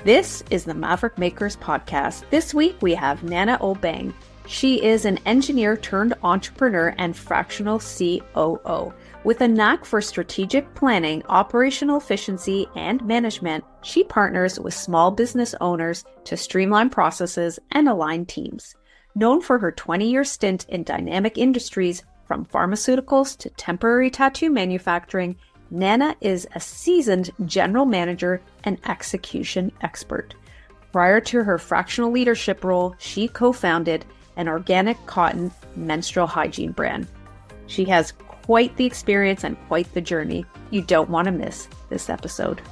This is the Maverick Makers Podcast. This week we have Nana Obeng. She is an engineer turned entrepreneur and fractional COO. With a knack for strategic planning, operational efficiency, and management, she partners with small business owners to streamline processes and align teams. Known for her 20-year stint in dynamic industries, from pharmaceuticals to temporary tattoo manufacturing, Nana is a seasoned general manager and execution expert. Prior to her fractional leadership role, she co-founded an organic cotton menstrual hygiene brand. She has quite the experience and quite the journey. You don't want to miss this episode.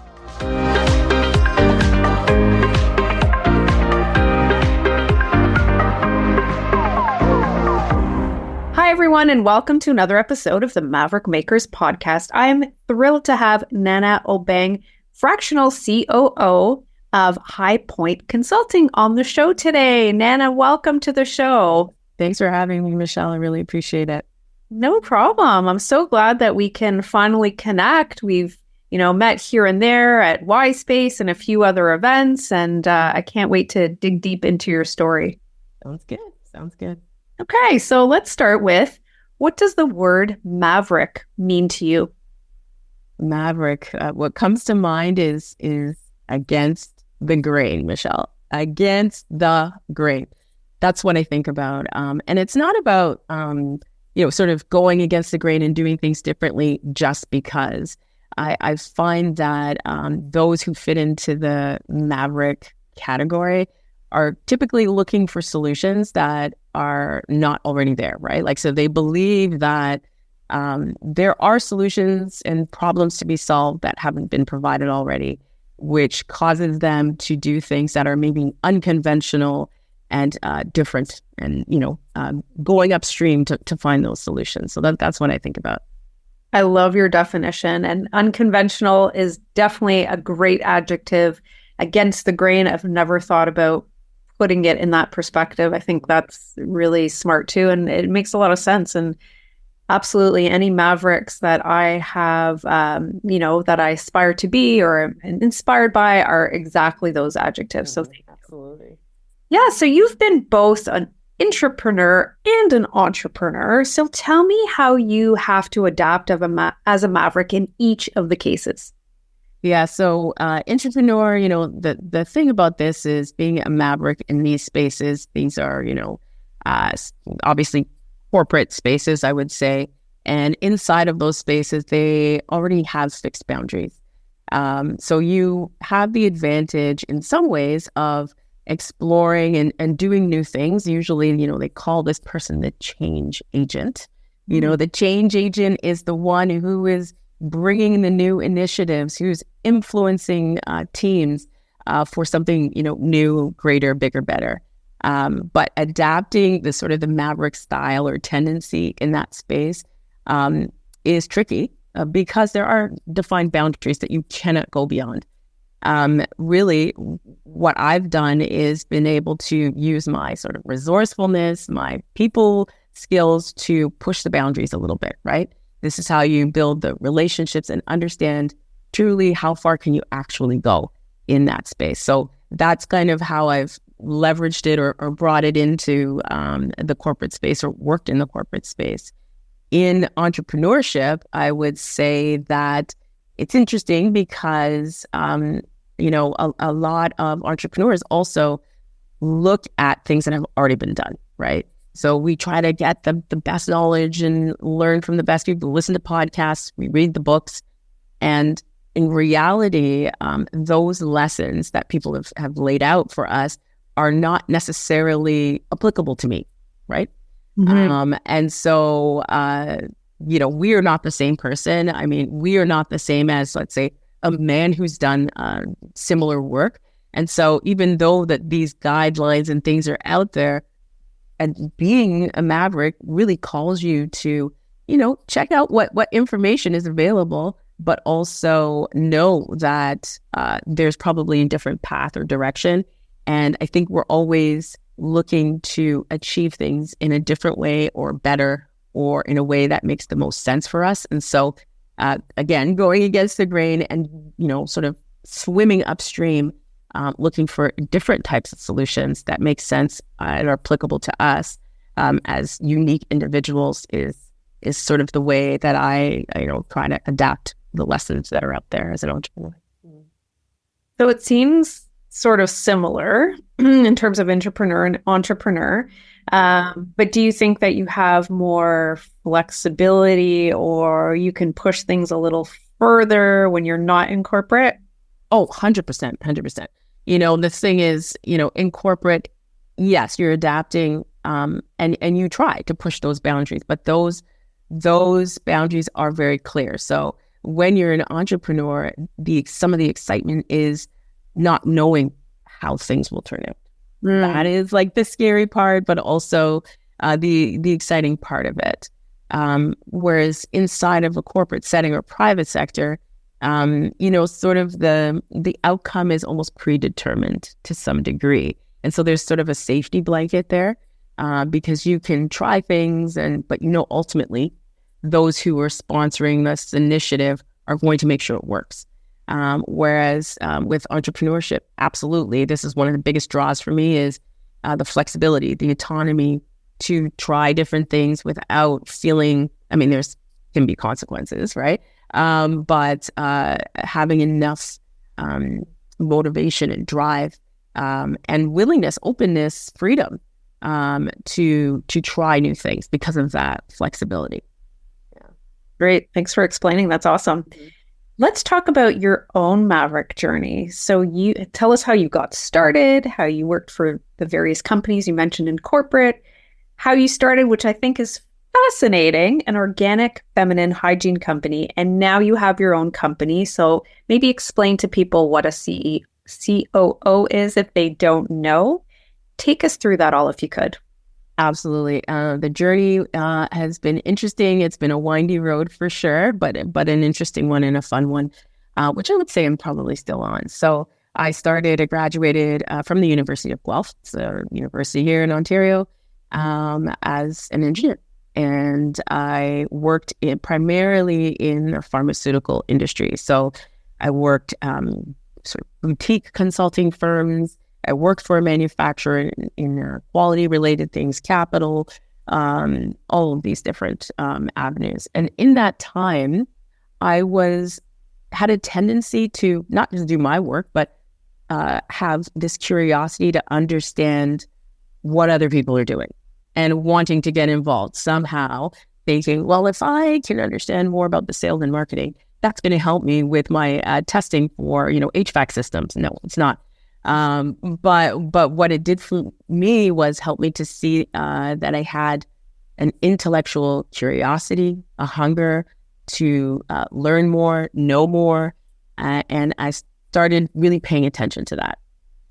Hi, everyone, and welcome to another episode of the Maverick Makers Podcast. I am thrilled to have Nana Obeng, Fractional COO of Highpoint Consulting, on the show today. Nana, welcome to the show. Thanks for having me, Michelle. I really appreciate it. No problem. I'm so glad that we can finally connect. We've, met here and there at Y Space and a few other events, and I can't wait to dig deep into your story. Sounds good. Okay, so let's start with, what does the word maverick mean to you? Maverick, what comes to mind is against the grain, Michelle. Against the grain. That's what I think about. And it's not about, sort of going against the grain and doing things differently just because. I find that those who fit into the maverick category are typically looking for solutions that are not already there, right? So they believe that there are solutions and problems to be solved that haven't been provided already, which causes them to do things that are maybe unconventional and different, and going upstream to find those solutions. So that's what I think about. I love your definition, and unconventional is definitely a great adjective. Against the grain, I've never thought about putting it in that perspective. I think that's really smart too, and it makes a lot of sense. And absolutely, any mavericks that I have, that I aspire to be or am inspired by are exactly those adjectives. So thank you. Absolutely. Yeah, so you've been both an intrapreneur and an entrepreneur. So tell me how you have to adapt as a maverick in each of the cases. Yeah, so entrepreneur, the thing about this is being a maverick in these spaces. These are, obviously corporate spaces, I would say. And inside of those spaces, they already have fixed boundaries. So you have the advantage in some ways of exploring and doing new things. Usually, they call this person the change agent. The change agent is the one who is bringing the new initiatives, who's influencing teams for something, new, greater, bigger, better. But adapting the sort of the maverick style or tendency in that space is tricky because there are defined boundaries that you cannot go beyond. Really, what I've done is been able to use my sort of resourcefulness, my people skills to push the boundaries a little bit, right? This is how you build the relationships and understand truly how far can you actually go in that space. So that's kind of how I've leveraged it or brought it into the corporate space or worked in the corporate space. In entrepreneurship, I would say that it's interesting because, a lot of entrepreneurs also look at things that have already been done, right? So we try to get the best knowledge and learn from the best people, listen to podcasts, we read the books. And in reality, those lessons that people have laid out for us are not necessarily applicable to me, right? Mm-hmm. And so, we are not the same person. I mean, we are not the same as, let's say, a man who's done similar work. And so even though that these guidelines and things are out there, and being a maverick really calls you to, check out what information is available, but also know that there's probably a different path or direction. And I think we're always looking to achieve things in a different way or better, or in a way that makes the most sense for us. And so, again, going against the grain and, sort of swimming upstream looking for different types of solutions that make sense and are applicable to us as unique individuals is sort of the way that I try to adapt the lessons that are out there as an entrepreneur. So it seems sort of similar in terms of entrepreneur and entrepreneur. But do you think that you have more flexibility, or you can push things a little further when you're not in corporate? Oh, 100%, 100%. The thing is, in corporate, yes, you're adapting and you try to push those boundaries, but those boundaries are very clear. So when you're an entrepreneur, some of the excitement is not knowing how things will turn out. That is like the scary part, but also the exciting part of it. Whereas inside of a corporate setting or private sector, sort of the outcome is almost predetermined to some degree. And so there's sort of a safety blanket there because you can try things, but ultimately those who are sponsoring this initiative are going to make sure it works. Whereas with entrepreneurship, absolutely, this is one of the biggest draws for me is the flexibility, the autonomy to try different things without feeling, there's can be consequences, right? But having enough motivation and drive and willingness, openness, freedom to try new things because of that flexibility. Yeah. Great. Thanks for explaining. That's awesome. Let's talk about your own Maverick journey. So you tell us how you got started, how you worked for the various companies you mentioned in corporate, how you started, which I think is fascinating, an organic feminine hygiene company, and now you have your own company. So maybe explain to people what a COO is if they don't know. Take us through that all if you could. Absolutely. The journey has been interesting. It's been a windy road for sure, but an interesting one and a fun one, which I would say I'm probably still on. So I graduated from the University of Guelph, it's a university here in Ontario, as an engineer. And I worked primarily in the pharmaceutical industry. So I worked sort of boutique consulting firms. I worked for a manufacturer in quality-related things, capital, all of these different avenues. And in that time, I had a tendency to not just do my work, but have this curiosity to understand what other people are doing and wanting to get involved somehow, thinking, well, if I can understand more about the sales and marketing, that's going to help me with my testing for, HVAC systems. No, it's not. But what it did for me was help me to see that I had an intellectual curiosity, a hunger to learn more, know more, and I started really paying attention to that.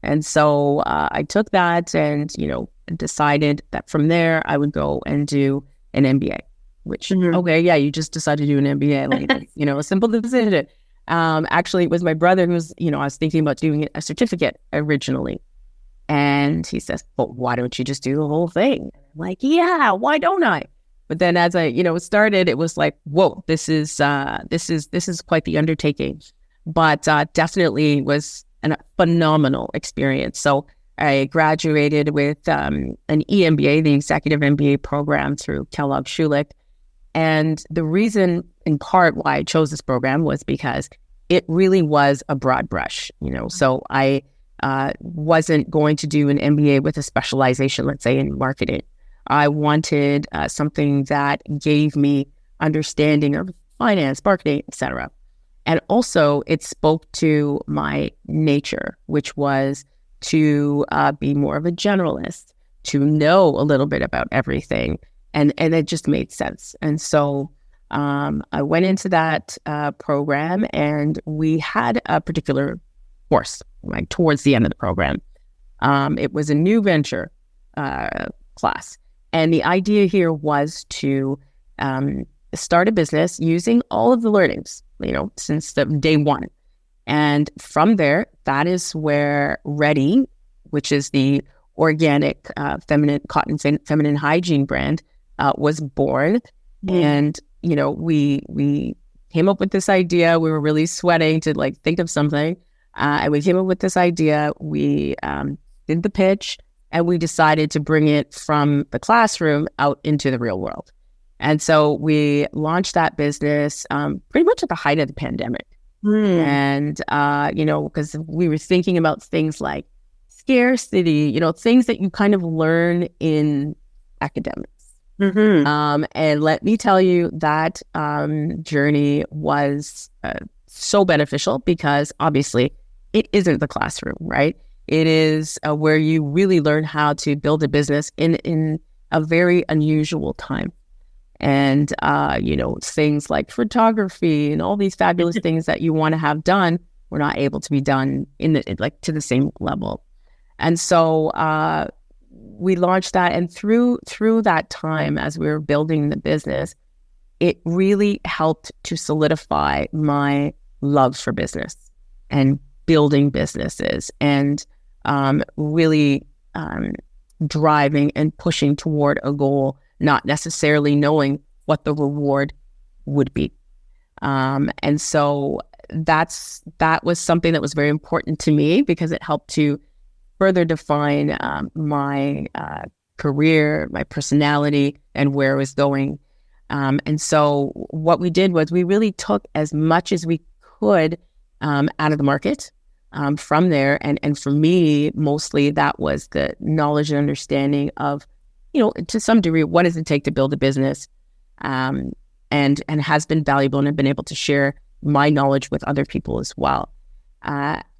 And so I took that and, decided that from there I would go and do an MBA, which, okay, yeah, you just decided to do an MBA, like, a simple decision. Actually, it was my brother who was, I was thinking about doing a certificate originally. And he says, well, why don't you just do the whole thing? I'm like, yeah, why don't I? But then as I, started, it was like, whoa, this is quite the undertaking, but definitely was a phenomenal experience. So I graduated with an EMBA, the Executive MBA program through Kellogg Schulich. And the reason, in part, why I chose this program was because it really was a broad brush, So I wasn't going to do an MBA with a specialization, let's say, in marketing. I wanted something that gave me understanding of finance, marketing, etc. And also, it spoke to my nature, which was to be more of a generalist, to know a little bit about everything. And it just made sense. And so I went into that program, and we had a particular course, like towards the end of the program. It was a new venture class. And the idea here was to start a business using all of the learnings, since the day one. And from there, that is where Ready, which is the organic feminine cotton feminine hygiene brand, was born. And, we came up with this idea. We were really sweating to think of something. And we came up with this idea. We did the pitch, and we decided to bring it from the classroom out into the real world. And so we launched that business pretty much at the height of the pandemic. And, because we were thinking about things like scarcity, things that you kind of learn in academics. And let me tell you, that journey was so beneficial because obviously it isn't the classroom, right? It is where you really learn how to build a business in a very unusual time. And, things like photography and all these fabulous things that you want to have done were not able to be done to the same level. And so we launched that. And through that time, as we were building the business, it really helped to solidify my love for business and building businesses and really driving and pushing toward a goal, not necessarily knowing what the reward would be. And so that was something that was very important to me because it helped to further define my career, my personality, and where I was going. And so what we did was we really took as much as we could out of the market from there. And for me, mostly that was the knowledge and understanding of, to some degree, what does it take to build a business, and has been valuable, and I've been able to share my knowledge with other people as well.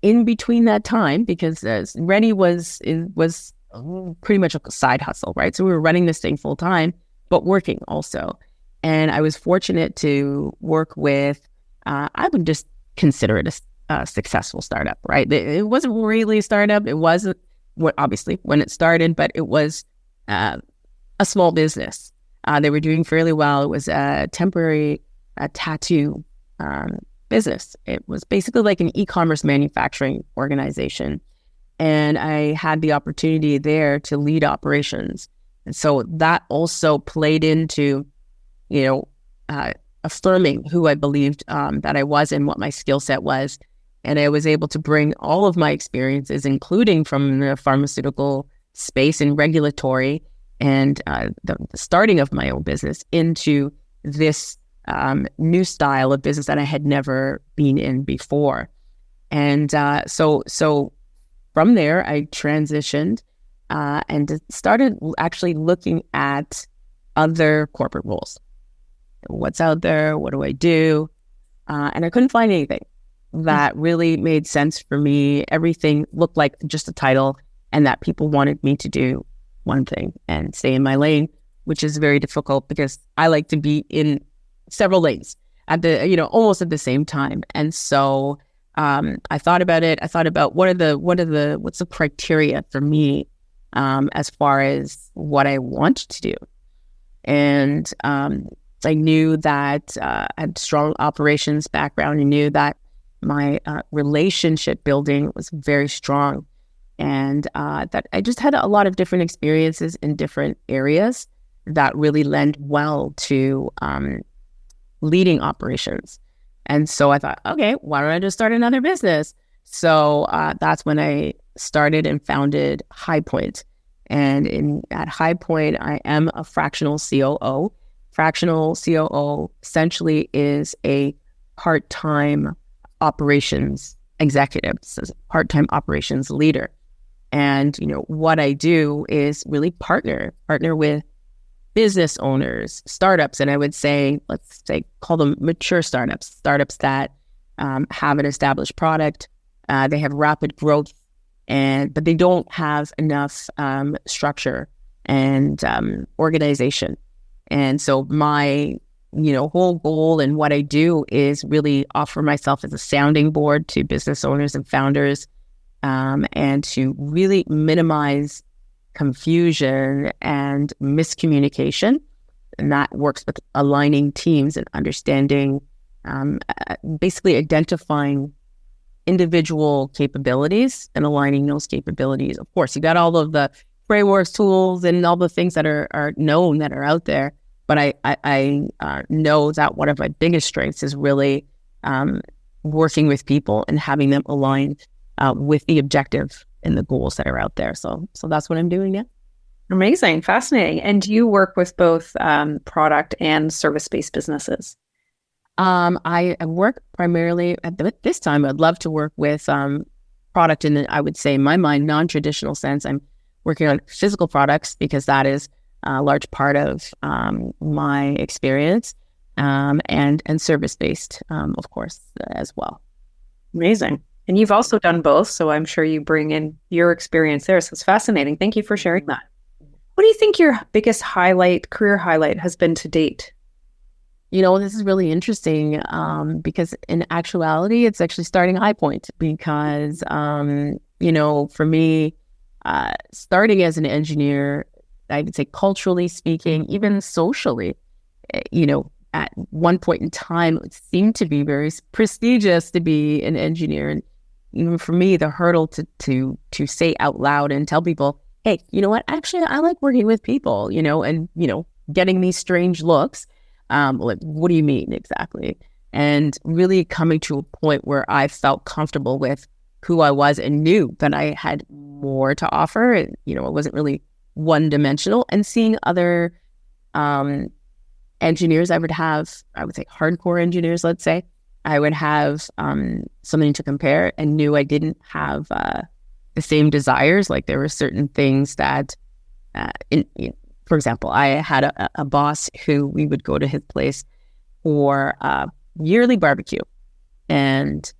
In between that time, because Ready was pretty much a side hustle, right? So we were running this thing full time, but working also. And I was fortunate to work with, I would just consider it a successful startup, right? It wasn't really a startup. It wasn't, obviously, when it started, but it was a small business. They were doing fairly well. It was a temporary tattoo business. It was basically like an e-commerce manufacturing organization. And I had the opportunity there to lead operations. And so that also played into, affirming who I believed that I was and what my skill set was. And I was able to bring all of my experiences, including from the pharmaceutical space and regulatory and the starting of my own business, into this new style of business that I had never been in before. And so from there, I transitioned and started actually looking at other corporate roles. What's out there? What do I do? And I couldn't find anything that really made sense for me. Everything looked like just a title, and that people wanted me to do one thing and stay in my lane, which is very difficult because I like to be in several lanes at the, almost at the same time. And so I thought about it. I thought about what's the criteria for me as far as what I want to do. And I knew that I had strong operations background. I knew that my relationship building was very strong, and that I just had a lot of different experiences in different areas that really lend well to leading operations. And so I thought, okay, why don't I just start another business? So that's when I started and founded Highpoint. And at Highpoint, I am a fractional COO. Fractional COO essentially is a part-time operations executive, so a part-time operations leader. And, what I do is really partner with business owners, startups, and I would say, call them mature startups that have an established product. They have rapid growth, but they don't have enough structure and organization. And so my, whole goal and what I do is really offer myself as a sounding board to business owners and founders, and to really minimize confusion and miscommunication. And that works with aligning teams and understanding, basically identifying individual capabilities and aligning those capabilities. Of course, you got all of the frameworks, tools, and all the things that are known that are out there. But I know that one of my biggest strengths is really working with people and having them aligned with the objective and the goals that are out there. So that's what I'm doing now. Amazing. Fascinating. And do you work with both product and service-based businesses? I work primarily at this time. I'd love to work with product in the, I would say in my mind, non-traditional sense. I'm working on physical products because that is a large part of my experience, and service-based, of course, as well. Amazing. And you've also done both, so I'm sure you bring in your experience there. So it's fascinating. Thank you for sharing that. What do you think your biggest career highlight has been to date? This is really interesting because in actuality, it's actually starting Highpoint because, for me, starting as an engineer, I would say culturally speaking, even socially, at one point in time, it seemed to be very prestigious to be an engineer. And even for me, the hurdle to say out loud and tell people, hey, you know what, actually, I like working with people, and, getting these strange looks. Like, what do you mean exactly? And really coming to a point where I felt comfortable with who I was and knew that I had more to offer. And, it wasn't really one-dimensional. And seeing other engineers, I would say hardcore engineers, let's say, I would have something to compare and knew I didn't have the same desires. Like there were certain things that, for example, I had a boss who we would go to his place for yearly barbecue. And,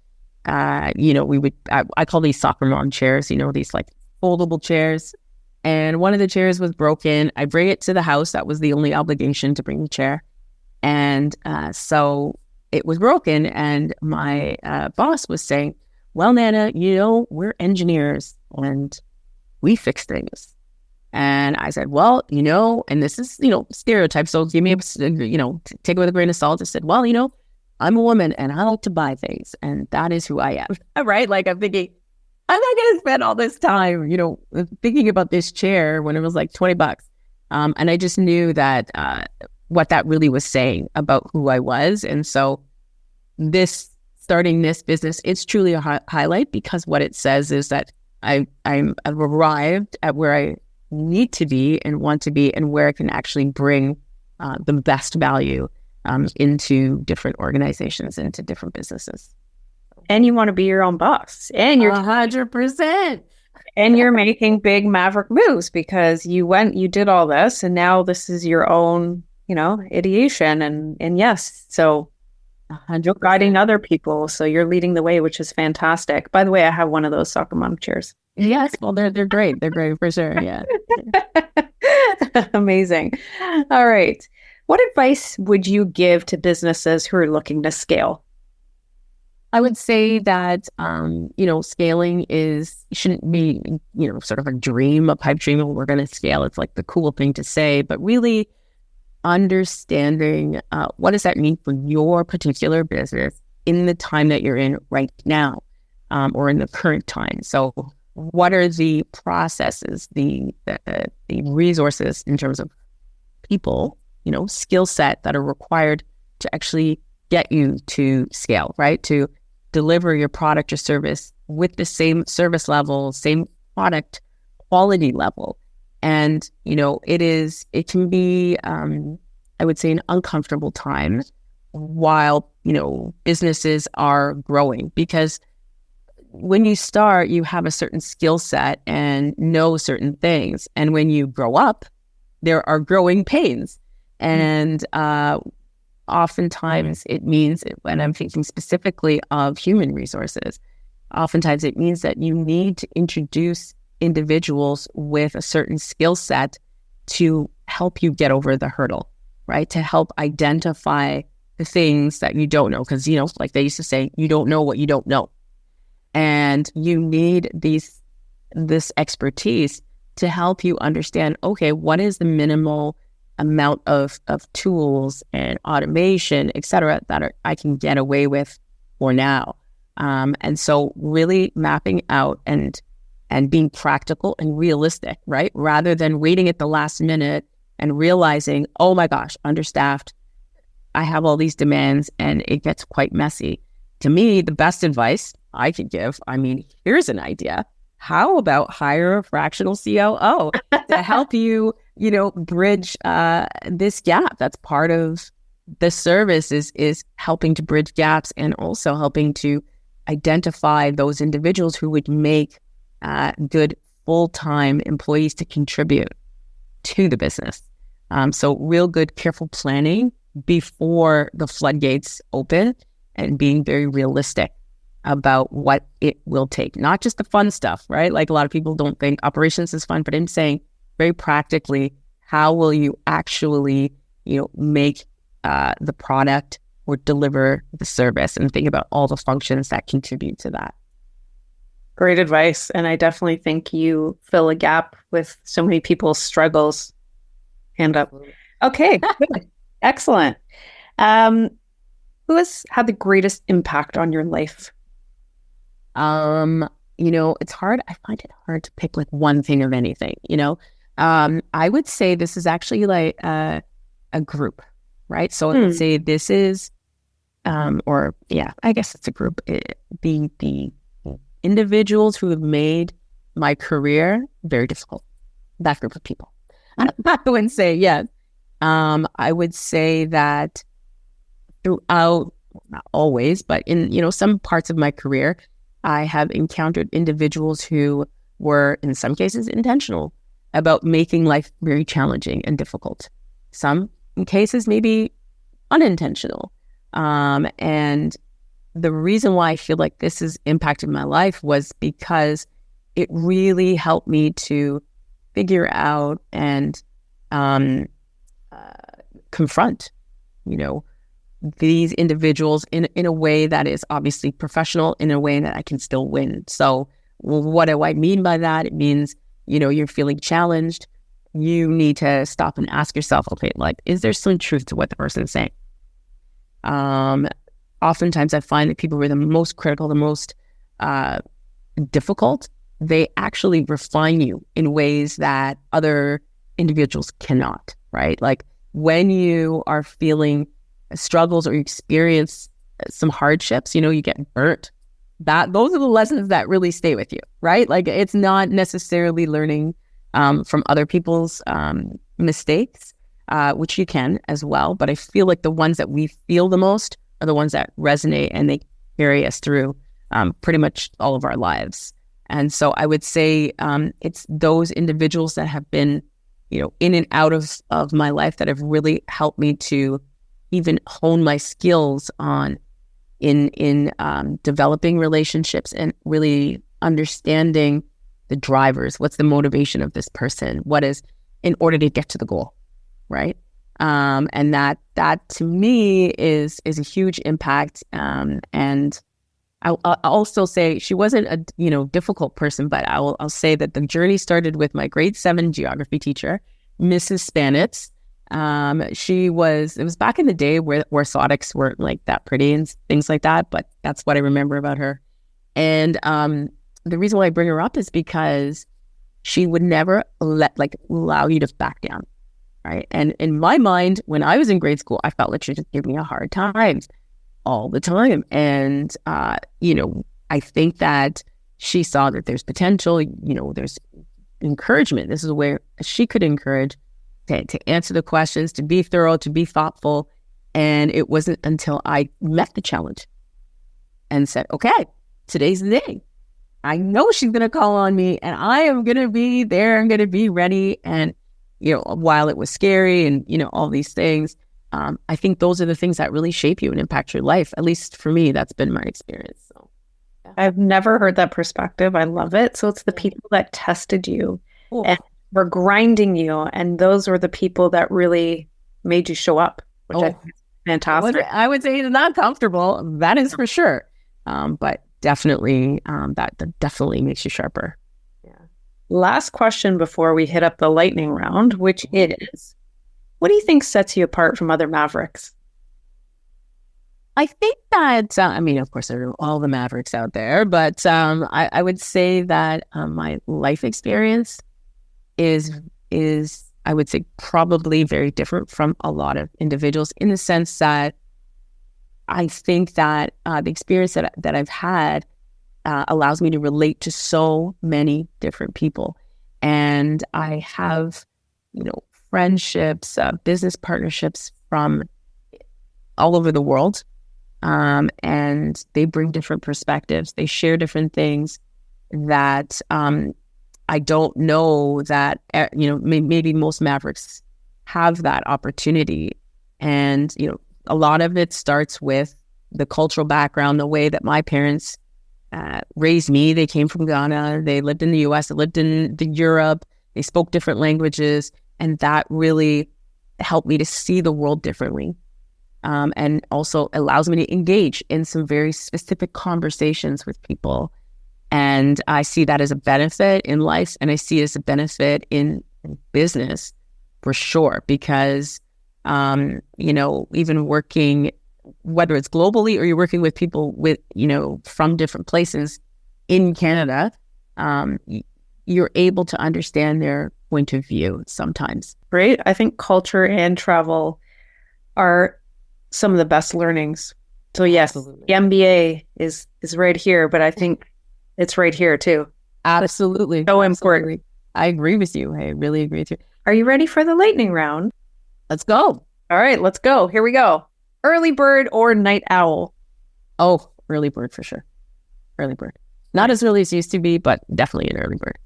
we would, I call these soccer mom chairs, these like foldable chairs. And one of the chairs was broken. I bring it to the house. That was the only obligation, to bring the chair. And so it was broken. And my boss was saying, well, Nana, we're engineers and we fix things. And I said, well, and this is, stereotype. So give me a, take it with a grain of salt. I said, well, I'm a woman and I like to buy things and that is who I am. Right? Like I'm thinking, I'm not going to spend all this time, thinking about this chair when it was like $20. And I just knew that what that really was saying about who I was. And so starting this business, it's truly a highlight because what it says is that I've arrived at where I need to be and want to be and where I can actually bring the best value into different organizations, into different businesses. And you want to be your own boss. And you're 100%. And you're making big Maverick moves because you did all this and now this is your own, ideation. And yes, so 100%. You're guiding other people. So you're leading the way, which is fantastic. By the way, I have one of those soccer mom chairs. Yes. Well, they're great. They're great for sure. Yeah. Amazing. All right. What advice would you give to businesses who are looking to scale? I would say that, scaling shouldn't be, sort of a pipe dream of we're going to scale. It's like the cool thing to say, but really understanding what does that mean for your particular business in the time that you're in right now, or in the current time. So what are the processes, the resources in terms of people, skill set that are required to actually get you to scale, right? To deliver your product or service with the same service level, same product quality level. And, it can be, I would say, an uncomfortable time while, businesses are growing, because when you start, you have a certain skill set and know certain things. And when you grow up, there are growing pains. And oftentimes it means, and I'm thinking specifically of human resources, oftentimes it means that you need to introduce individuals with a certain skill set to help you get over the hurdle, right? To help identify the things that you don't know. Because, like they used to say, you don't know what you don't know. And you need this expertise to help you understand, okay, what is the minimal amount of tools and automation, et cetera, that I can get away with for now. And so really mapping out and being practical and realistic, right? Rather than waiting at the last minute and realizing, oh my gosh, understaffed, I have all these demands and it gets quite messy. to me, the best advice I could give, I mean, here's an idea. How about hire a fractional COO to help you, bridge this gap? That's part of the service is helping to bridge gaps and also helping to identify those individuals who would make good full-time employees to contribute to the business. So real good, careful planning before the floodgates open and being very realistic about what it will take. Not just the fun stuff, right? Like a lot of people don't think operations is fun, but I'm saying very practically, how will you actually, make the product or deliver the service, and think about all the functions that contribute to that. Great advice. And I definitely think you fill a gap with so many people's struggles. Hand up. Okay, good. Excellent. Who has had the greatest impact on your life? It's hard. I find it hard to pick like one thing of anything, I would say this is actually like a group, right? So I would say this is, I guess it's a group. The individuals who have made my career very difficult, that group of people. I wouldn't say yes. I would say that throughout, not always, but in, some parts of my career, I have encountered individuals who were, in some cases, intentional about making life very challenging and difficult. Some cases, maybe unintentional. And the reason why I feel like this has impacted my life was because it really helped me to figure out and confront, these individuals in a way that is obviously professional, in a way that I can still win. So what do I mean by that? It means, you're feeling challenged. You need to stop and ask yourself, okay, like, is there some truth to what the person is saying? Oftentimes I find that people who are the most critical, the most difficult, they actually refine you in ways that other individuals cannot, right? Like when you are feeling struggles or you experience some hardships, you get burnt. Those are the lessons that really stay with you, right? Like it's not necessarily learning from other people's mistakes, which you can as well. But I feel like the ones that we feel the most are the ones that resonate and they carry us through pretty much all of our lives. And so I would say it's those individuals that have been, in and out of my life that have really helped me to even hone my skills on in developing relationships and really understanding the drivers. What's the motivation of this person? What is in order to get to the goal, right? And that to me is a huge impact. And I'll also say she wasn't a difficult person, but I'll say that the journey started with my grade 7 geography teacher, Mrs. Spanitz. It was back in the day where orthotics weren't like that pretty and things like that, but that's what I remember about her. And the reason why I bring her up is because she would never allow you to back down, right? And in my mind, when I was in grade school, I felt like she just gave me a hard time all the time. And I think that she saw that there's potential, there's encouragement. This is where she could encourage to answer the questions, to be thorough, to be thoughtful. And it wasn't until I met the challenge and said, okay, today's the day. I know she's going to call on me and I am going to be there. I'm going to be ready. And, while it was scary and, all these things, I think those are the things that really shape you and impact your life. At least for me, that's been my experience. So, yeah. I've never heard that perspective. I love it. So it's the people that tested you and were grinding you. And those were the people that really made you show up, which I think is fantastic. I would say it's not comfortable. That is for sure. But definitely, that definitely makes you sharper. Yeah. Last question before we hit up the lightning round, which is, what do you think sets you apart from other Mavericks? I think that, of course, there are all the Mavericks out there, but I would say that my life experience is, I would say, probably very different from a lot of individuals in the sense that I think that the experience that I've had allows me to relate to so many different people. And I have, friendships, business partnerships from all over the world. And they bring different perspectives. They share different things that I don't know that, maybe most Mavericks have that opportunity. And, a lot of it starts with the cultural background, the way that my parents raised me. They came from Ghana. They lived in the US. They lived in Europe. They spoke different languages. And that really helped me to see the world differently. And also allows me to engage in some very specific conversations with people. And I see that as a benefit in life, and I see it as a benefit in business for sure, because, even working, whether it's globally or you're working with people with, from different places in Canada, you're able to understand their point of view sometimes. Great. I think culture and travel are some of the best learnings. So yes, Absolutely. The MBA is right here, but I think it's right here too. Absolutely. So important. I agree with you. I really agree with you. Are you ready for the lightning round? Let's go. All right, let's go. Here we go. Early bird or night owl? Oh, early bird for sure. Early bird. Not as early as it used to be, but definitely an early bird.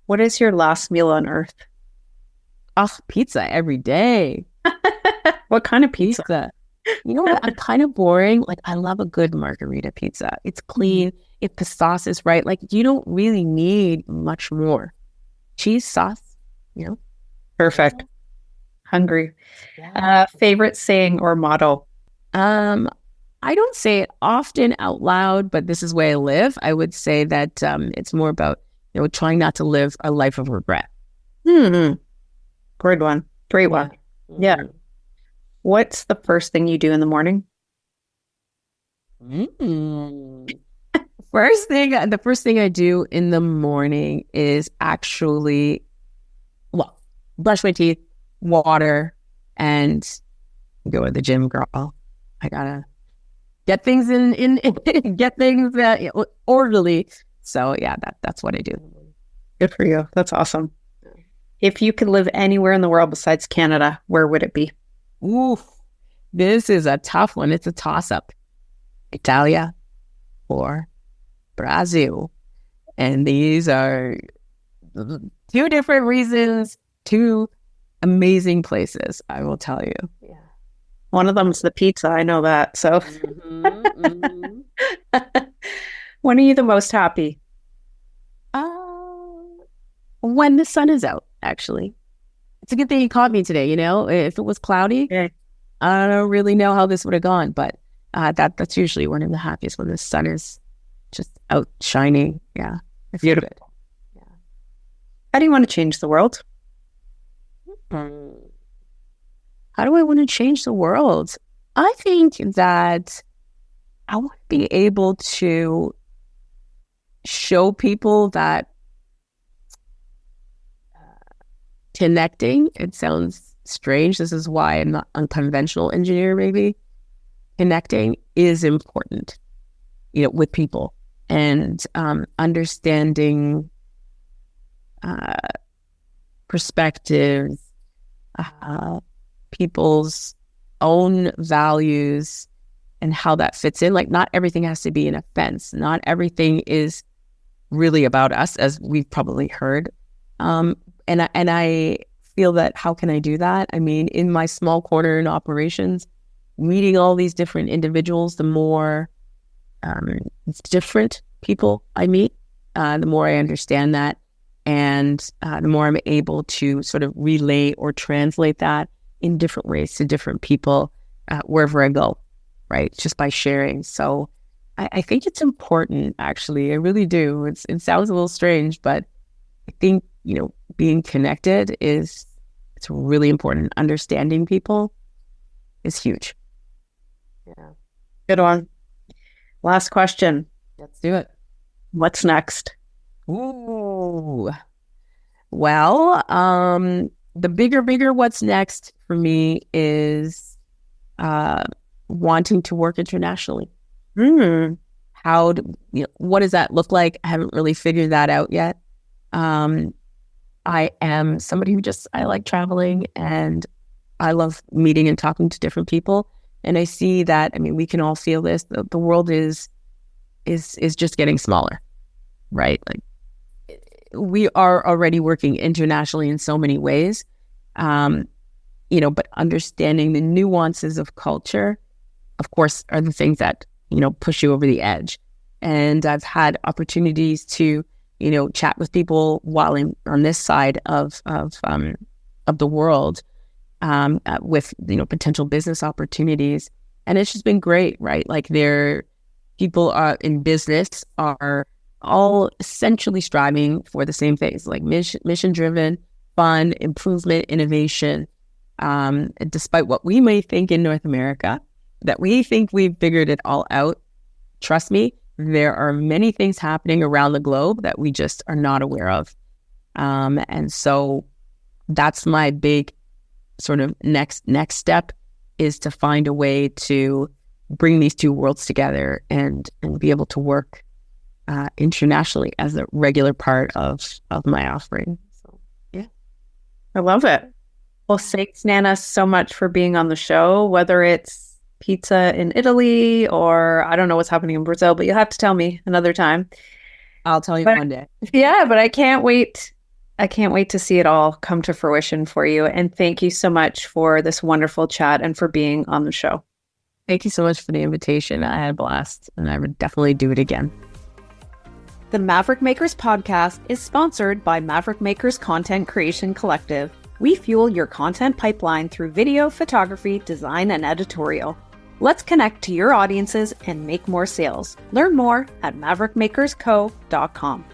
What is your last meal on earth? Oh, pizza every day. What kind of pizza? You know what? I'm kind of boring. Like, I love a good margarita pizza. It's clean. If the sauce is right, like, you don't really need much more. Cheese, sauce, Perfect. Hungry. Yeah. Favorite saying or motto? I don't say it often out loud, but this is where I live. I would say that it's more about, trying not to live a life of regret. Great one. Great one. Yeah. What's the first thing you do in the morning? The first thing I do in the morning is actually, brush my teeth, water, and go to the gym, girl. I gotta get things get things orderly. So yeah, that's what I do. Good for you. That's awesome. If you could live anywhere in the world besides Canada, where would it be? Ooh, this is a tough one. It's a toss-up. Italia or Brazil. And these are two different reasons, two amazing places, I will tell you. Yeah. One of them's the pizza. I know that. So when are you the most happy? When the sun is out, actually. It's a good thing you caught me today, If it was cloudy, I don't really know how this would have gone, but that's usually when I'm the happiest, when the sun is just out shining. Yeah. It's beautiful. Yeah. How do you want to change the world? How do I want to change the world? I think that I want to be able to show people that connecting, it sounds strange. This is why I'm not unconventional engineer, maybe. Connecting is important, with people, and understanding perspectives, people's own values, and how that fits in. Like, not everything has to be an offense. Not everything is really about us, as we've probably heard. And I feel that, how can I do that? I mean, in my small corner in operations, meeting all these different individuals, the more different people I meet, the more I understand that. And the more I'm able to sort of relay or translate that in different ways to different people wherever I go, right? Just by sharing. So I think it's important, actually. I really do. It sounds a little strange, but I think, being connected it's really important. Understanding people is huge. Yeah. Good one. Last question. Let's do it. What's next? Ooh. Well, the bigger what's next for me is wanting to work internationally. Mm. What does that look like? I haven't really figured that out yet. I am somebody who I like traveling, and I love meeting and talking to different people. And I see that, I mean, we can all feel this. The world is just getting smaller, right? Like, we are already working internationally in so many ways, but understanding the nuances of culture, of course, are the things that, push you over the edge. And I've had opportunities to, chat with people while I'm on this side of the world, with, potential business opportunities. And it's just been great, right? Like, people in business are all essentially striving for the same things, like mission driven, fun, improvement, innovation. Despite what we may think in North America, that we think we've figured it all out, trust me, there are many things happening around the globe that we just are not aware of. And so that's my big sort of next step, is to find a way to bring these two worlds together and be able to work internationally as a regular part of my offering. So, yeah. I love it. Well, thanks, Nana, so much for being on the show, whether it's pizza in Italy or I don't know what's happening in Brazil, but you'll have to tell me another time. I'll tell you one day. Yeah, but I can't wait. I can't wait to see it all come to fruition for you. And thank you so much for this wonderful chat and for being on the show. Thank you so much for the invitation. I had a blast, and I would definitely do it again. The Maverick Makers Podcast is sponsored by Maverick Makers Content Creation Collective. We fuel your content pipeline through video, photography, design, and editorial. Let's connect to your audiences and make more sales. Learn more at maverickmakersco.com.